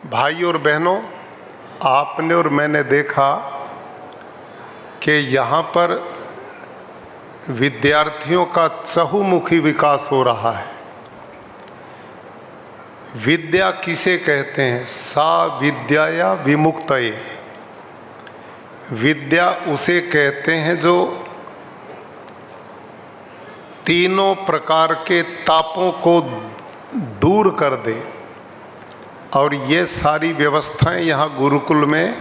भाई और बहनों, आपने और मैंने देखा कि यहाँ पर विद्यार्थियों का चहुमुखी विकास हो रहा है। विद्या किसे कहते हैं? सा विद्याया विमुक्तये। विद्या उसे कहते हैं जो तीनों प्रकार के तापों को दूर कर दे। और ये सारी व्यवस्थाएं यहाँ गुरुकुल में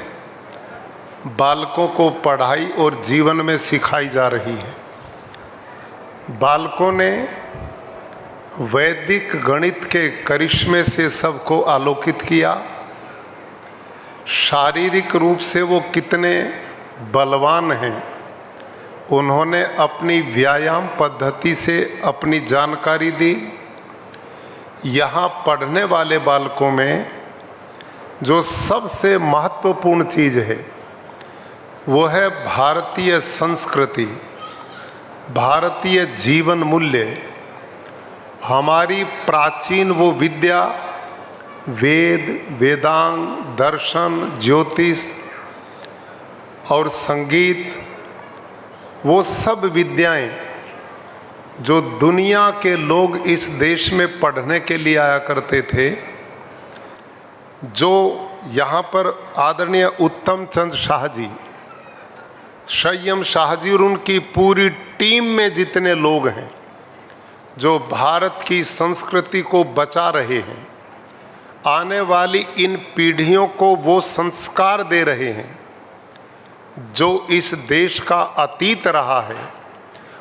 बालकों को पढ़ाई और जीवन में सिखाई जा रही है। बालकों ने वैदिक गणित के करिश्मे से सबको आलोकित किया। शारीरिक रूप से वो कितने बलवान हैं, उन्होंने अपनी व्यायाम पद्धति से अपनी जानकारी दी। यहाँ पढ़ने वाले बालकों में जो सबसे महत्वपूर्ण चीज़ है वो है भारतीय संस्कृति, भारतीय जीवन मूल्य। हमारी प्राचीन वो विद्या, वेद, वेदांग, दर्शन, ज्योतिष और संगीत, वो सब विद्याएं जो दुनिया के लोग इस देश में पढ़ने के लिए आया करते थे, जो यहाँ पर आदरणीय उत्तम चंद शाह जी, संयम शाह जी और उनकी पूरी टीम में जितने लोग हैं जो भारत की संस्कृति को बचा रहे हैं, आने वाली इन पीढ़ियों को वो संस्कार दे रहे हैं जो इस देश का अतीत रहा है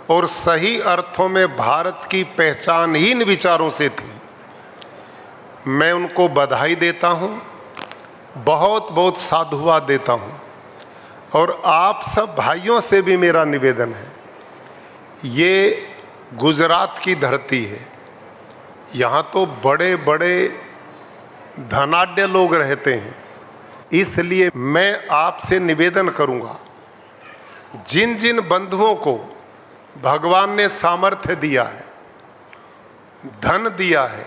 और सही अर्थों में भारत की पहचान ही इन विचारों से थी। मैं उनको बधाई देता हूँ, बहुत बहुत साधुवाद देता हूँ। और आप सब भाइयों से भी मेरा निवेदन है, ये गुजरात की धरती है, यहाँ तो बड़े बड़े धनाढ्य लोग रहते हैं। इसलिए मैं आपसे निवेदन करूँगा, जिन जिन बंधुओं को भगवान ने सामर्थ्य दिया है, धन दिया है,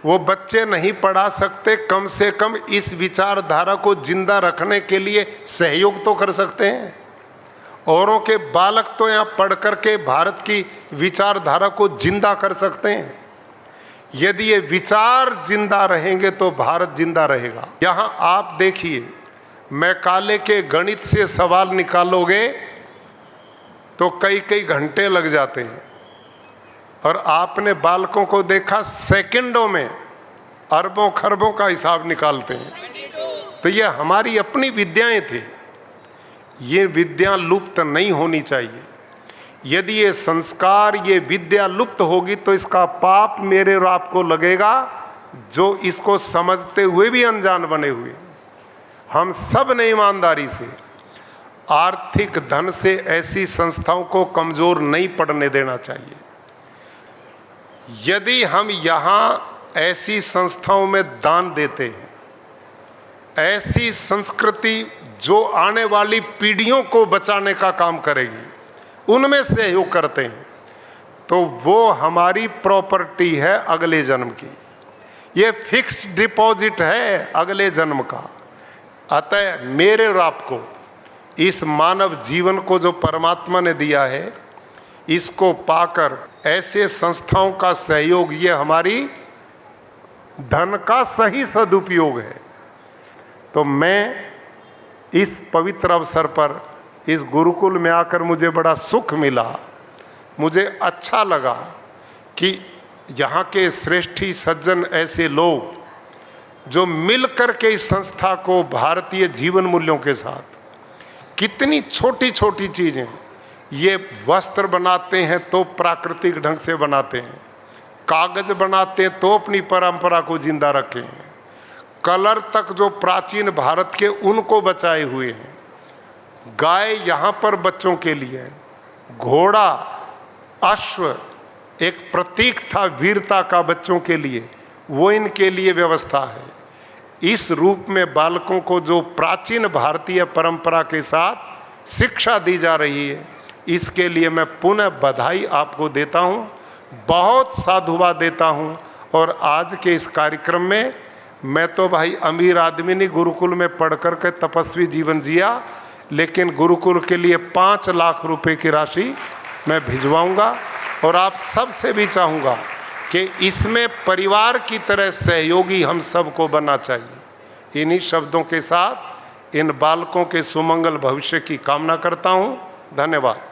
वो बच्चे नहीं पढ़ा सकते, कम से कम इस विचारधारा को जिंदा रखने के लिए सहयोग तो कर सकते हैं। औरों के बालक तो यहाँ पढ़ कर के भारत की विचारधारा को जिंदा कर सकते हैं। यदि ये विचार जिंदा रहेंगे तो भारत जिंदा रहेगा। यहाँ आप देखिए, मैकाले के गणित से सवाल निकालोगे तो कई कई घंटे लग जाते हैं, और आपने बालकों को देखा सेकंडों में अरबों खरबों का हिसाब निकालते हैं। तो ये हमारी अपनी विद्याएं थी, ये विद्या लुप्त नहीं होनी चाहिए। यदि ये संस्कार, ये विद्या लुप्त होगी तो इसका पाप मेरे और आपको लगेगा, जो इसको समझते हुए भी अनजान बने हुए। हम सब ने ईमानदारी से, आर्थिक धन से ऐसी संस्थाओं को कमजोर नहीं पड़ने देना चाहिए। यदि हम यहाँ ऐसी संस्थाओं में दान देते हैं, ऐसी संस्कृति जो आने वाली पीढ़ियों को बचाने का काम करेगी, उनमें सहयोग करते हैं, तो वो हमारी प्रॉपर्टी है अगले जन्म की। ये फिक्स डिपॉजिट है अगले जन्म का। अतः मेरे और आपको इस मानव जीवन को जो परमात्मा ने दिया है, इसको पाकर ऐसे संस्थाओं का सहयोग, ये हमारी धन का सही सदुपयोग है। तो मैं इस पवित्र अवसर पर इस गुरुकुल में आकर मुझे बड़ा सुख मिला। मुझे अच्छा लगा कि यहाँ के श्रेष्ठी सज्जन ऐसे लोग जो मिल कर के इस संस्था को भारतीय जीवन मूल्यों के साथ, कितनी छोटी छोटी चीज़ें, ये वस्त्र बनाते हैं तो प्राकृतिक ढंग से बनाते हैं, कागज बनाते हैं तो अपनी परंपरा को जिंदा रखे हैं, कलर तक जो प्राचीन भारत के उनको बचाए हुए हैं। गाय यहाँ पर बच्चों के लिए, घोड़ा, अश्व एक प्रतीक था वीरता का बच्चों के लिए, वो इनके लिए व्यवस्था है। इस रूप में बालकों को जो प्राचीन भारतीय परंपरा के साथ शिक्षा दी जा रही है, इसके लिए मैं पुनः बधाई आपको देता हूँ, बहुत साधुवाद देता हूँ। और आज के इस कार्यक्रम में मैं तो भाई अमीर आदमी नहीं, गुरुकुल में पढ़ कर के तपस्वी जीवन जिया, लेकिन गुरुकुल के लिए 5 लाख रुपए की राशि मैं भिजवाऊंगा। और आप सबसे भी चाहूँगा कि इसमें परिवार की तरह सहयोगी हम सबको बनना चाहिए। इन्हीं शब्दों के साथ इन बालकों के सुमंगल भविष्य की कामना करता हूँ। धन्यवाद।